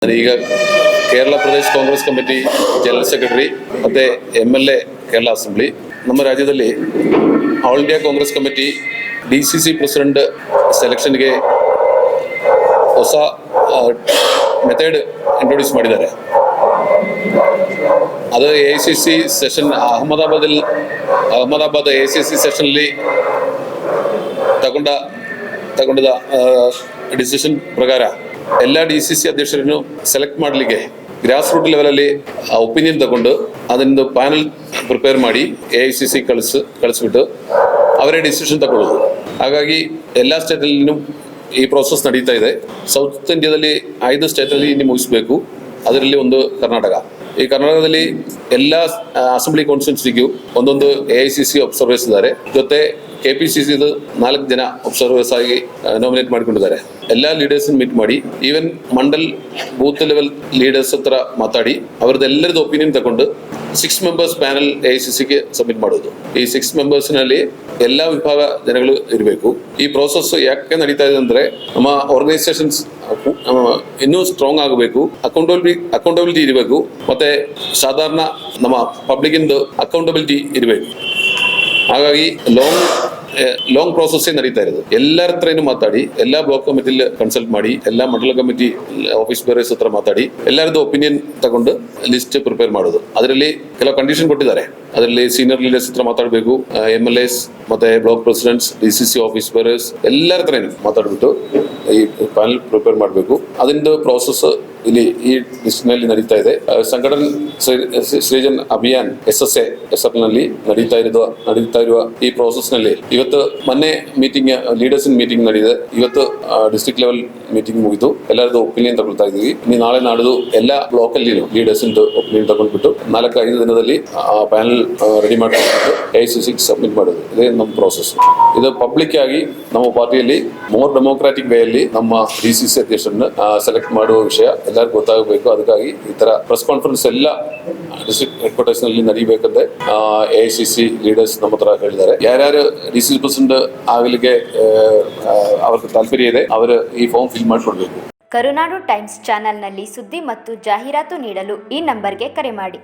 ಈಗ Kerala Pradesh Congress committee general secretary ಮತ್ತು MLA Kerala assembly. ನಮ್ಮ ರಾಜ್ಯದಲ್ಲಿ all India Congress committee DCC president ಸೆಲೆಕ್ಷನ್ಗೆ ಹೊಸ ಮೆಥಡ್ ಇಂಟ್ರೊಡ್ಯೂಸ್ ಮಾಡಿದ್ದಾರೆ. ಅದು AICC ಸೆಷನ್ ಅಹಮದಾಬಾದ್ AICC ಸೆಷನ್ಲಿ ತಗೊಂಡ ಡಿಸಿಷನ್ ಪ್ರಕಾರ ಎಲ್ಲ DCC ಅಧ್ಯಕ್ಷರನ್ನು ಸೆಲೆಕ್ಟ್ ಮಾಡಲಿಕ್ಕೆ ಗ್ರಾಸ್ ರೂಟ್ ಲೆವೆಲಲ್ಲಿ ಒಪಿನಿಯನ್ ತಗೊಂಡು ಅದರಿಂದ ಪ್ಯಾನಲ್ ಪ್ರಿಪೇರ್ ಮಾಡಿ AICC ಕಳಿಸ್ಬಿಟ್ಟು ಅವರೇ ಡಿಸಿಷನ್ ತಗೊಳ್ಳೋದು. ಹಾಗಾಗಿ ಎಲ್ಲ ಸ್ಟೇಟಲ್ಲಿನೂ ಈ ಪ್ರೋಸೆಸ್ ನಡೀತಾ ಇದೆ. ಸೌತ್ ಇಂಡಿಯಾದಲ್ಲಿ 5 ಸ್ಟೇಟಲ್ಲಿ ಇನ್ನು ಮುಗಿಸ್ಬೇಕು. ಅದರಲ್ಲಿ ಒಂದು ಕರ್ನಾಟಕ. ಈ ಕರ್ನಾಟಕದಲ್ಲಿ ಎಲ್ಲ ಅಸೆಂಬ್ಲಿ ಕಾನ್ಸ್ಟಿಟ್ಯೂನ್ಸಿಗೂ ಒಂದೊಂದು AICC ಅಬ್ಸರ್ವರ್ಸ್ ಇದ್ದಾರೆ. ಜೊತೆ KPCCದು 4 ಜನ ಅಬ್ಸರ್ವರ್ಸ್ ಆಗಿ ನಾಮಿನೇಟ್ ಮಾಡಿಕೊಂಡಿದ್ದಾರೆ. ಎಲ್ಲ ಲೀಡರ್ಸ್ ಮೀಟ್ ಮಾಡಿ, even Mandal booth level leaders ಹತ್ರ ಮಾತಾಡಿ ಅವರದ್ದೆಲ್ಲರದ್ದು ಒಪಿನಿಯನ್ ತಗೊಂಡು 6 ಮೆಂಬರ್ಸ್ ಪ್ಯಾನಲ್ AICCಗೆ ಸಬ್ಮಿಟ್ ಮಾಡೋದು. ಈ 6 ಮೆಂಬರ್ಸ್ನಲ್ಲಿ ಎಲ್ಲ ವಿಭಾಗ ಜನಗಳು ಇರಬೇಕು. ಈ ಪ್ರೋಸೆಸ್ ಯಾಕೆ ನಡೀತಾ ಇದೆ ಅಂದ್ರೆ, ನಮ್ಮ ಆರ್ಗನೈಸೇಷನ್ಸ್ ಇನ್ನೂ ಸ್ಟ್ರಾಂಗ್ ಆಗಬೇಕು, ಅಕೌಂಟಬಿಲಿಟಿ ಇರಬೇಕು, ಮತ್ತೆ ಸಾಧಾರಣ ನಮ್ಮ ಪಬ್ಲಿಕ್ ಇಂದು ಅಕೌಂಟಬಿಲಿಟಿ ಇರಬೇಕು. ಹಾಗಾಗಿ ಲಾಂಗ್ ಪ್ರೋಸೆಸ್ ನಡೀತಾ ಇರೋದು. ಎಲ್ಲರ ಹತ್ರ ಮಾತಾಡಿ, ಎಲ್ಲ ಬ್ಲಾಕ್ ಕಮಿಟಿಲಿ ಕನ್ಸಲ್ಟ್ ಮಾಡಿ, ಎಲ್ಲ ಮಂಡಲ ಕಮಿಟಿ ಆಫೀಸ್ ಬೇರೆಸ್ ಹತ್ರ ಮಾತಾಡಿ ಎಲ್ಲರದ್ದು ಒಪಿನಿಯನ್ ತಗೊಂಡು ಲಿಸ್ಟ್ ಪ್ರಿಪೇರ್ ಮಾಡೋದು. ಅದರಲ್ಲಿ ಕೆಲವು ಕಂಡೀಷನ್ ಕೊಟ್ಟಿದ್ದಾರೆ. ಅದರಲ್ಲಿ ಸೀನಿಯರ್ ಲೀಡರ್ಸ್ ಹತ್ರ ಮಾತಾಡಬೇಕು, MLAs ಮತ್ತೆ ಬ್ಲಾಕ್ ಪ್ರೆಸಿಡೆಂಟ್ಸ್, DCC ಆಫೀಸ್ ಬೇರೆಸ್ ಎಲ್ಲರ ಹತ್ರ ಮಾತಾಡ್ಬಿಟ್ಟು ಈ ಪ್ಯಾನಲ್ ಪ್ರಿಪೇರ್ ಮಾಡಬೇಕು. ಅದರಿಂದ ಪ್ರೋಸೆಸ್ ಇಲ್ಲಿ ಈ ಡಿಸ್ಟ್ರಿಕ್ಟ್ನಲ್ಲಿ ನಡೀತಾ ಇದೆ. ಸಂಘಟನ್ ಸೃಜನ್ ಅಭಿಯಾನ್ SSA ಹೆಸರಿನಲ್ಲಿ ನಡೀತಾ ಇರುವ ಈ ಪ್ರೋಸೆಸ್ ನಲ್ಲಿ ಇವತ್ತು ಮೊನ್ನೆ ಮೀಟಿಂಗ್ ಲೀಡರ್ಸ್ ಮೀಟಿಂಗ್ ನಡೆದಿದೆ. ಇವತ್ತು ಡಿಸ್ಟ್ರಿಕ್ಟ್ ಲೆವೆಲ್ ಮೀಟಿಂಗ್ ಮುಗಿದು ಎಲ್ಲರದ್ದು ಒಪಿನಿಯನ್ ತಗೊಳ್ತಾ ಇದೀವಿ. ನಾಳೆ ನಾಡಿದ್ದು ಎಲ್ಲ ಬ್ಲಾಕ್ ಅಲ್ಲಿ ಲೀಡರ್ಸ್ ಒಪಿನಿಯನ್ ತಗೊಂಡ್ಬಿಟ್ಟು 4-5 ದಿನದಲ್ಲಿ ಪ್ಯಾನಲ್ ರೆಡಿ ಮಾಡ್ಕೊಂಡು AICC ಸಬ್ಮಿಟ್ ಮಾಡೋದು. ಇದೇ ನಮ್ಮ ಪ್ರೋಸೆಸ್. ಇದು ಪಬ್ಲಿಕ್ ಆಗಿ ನಮ್ಮ ಪಾರ್ಟಿಯಲ್ಲಿ ಮೋರ್ ಡೆಮೋಕ್ರಾಟಿಕ್ ವೇ ಅಲ್ಲಿ ನಮ್ಮ DCC ಅಧ್ಯಕ್ಷರನ್ನ ಸೆಲೆಕ್ಟ್ ಮಾಡುವ ವಿಷಯ ಎಲ್ಲರಿಗೂ ಗೊತ್ತಾಗಬೇಕು. ಅದಕ್ಕಾಗಿ ಈ ತರ ಪ್ರೆಸ್ ಕಾನ್ಫರೆನ್ಸ್ ಎಲ್ಲ ಡಿಸ್ಟ್ರಿಕ್ಟ್ ಹೆಡ್ ಕ್ವಾರ್ಟರ್ಸ್ ನಲ್ಲಿ ನಡೀಬೇಕಂತ AICC ಲೀಡರ್ಸ್ ನಮ್ಮ ಹತ್ರ ಹೇಳಿದ್ದಾರೆ. ಯಾರ್ಯಾರು DCC ಪ್ರೆಸಿಡೆಂಟ್ ಆಗಲಿಕ್ಕೆ ಅವ್ರಿಗೆ ತಾಲ್ಪರ್ಯ ಇದೆ, ಅವರು ಈ ಫಾರ್ಮ್ ಫಿಲ್ ಮಾಡಿಕೊಡ್ಬೇಕು. ಕರುನಾಡು ಟೈಮ್ಸ್ ಚಾನೆಲ್ನಲ್ಲಿ ಸುದ್ದಿ ಮತ್ತು ಜಾಹೀರಾತು ನೀಡಲು ಈ ನಂಬರ್ಗೆ ಕರೆ ಮಾಡಿ.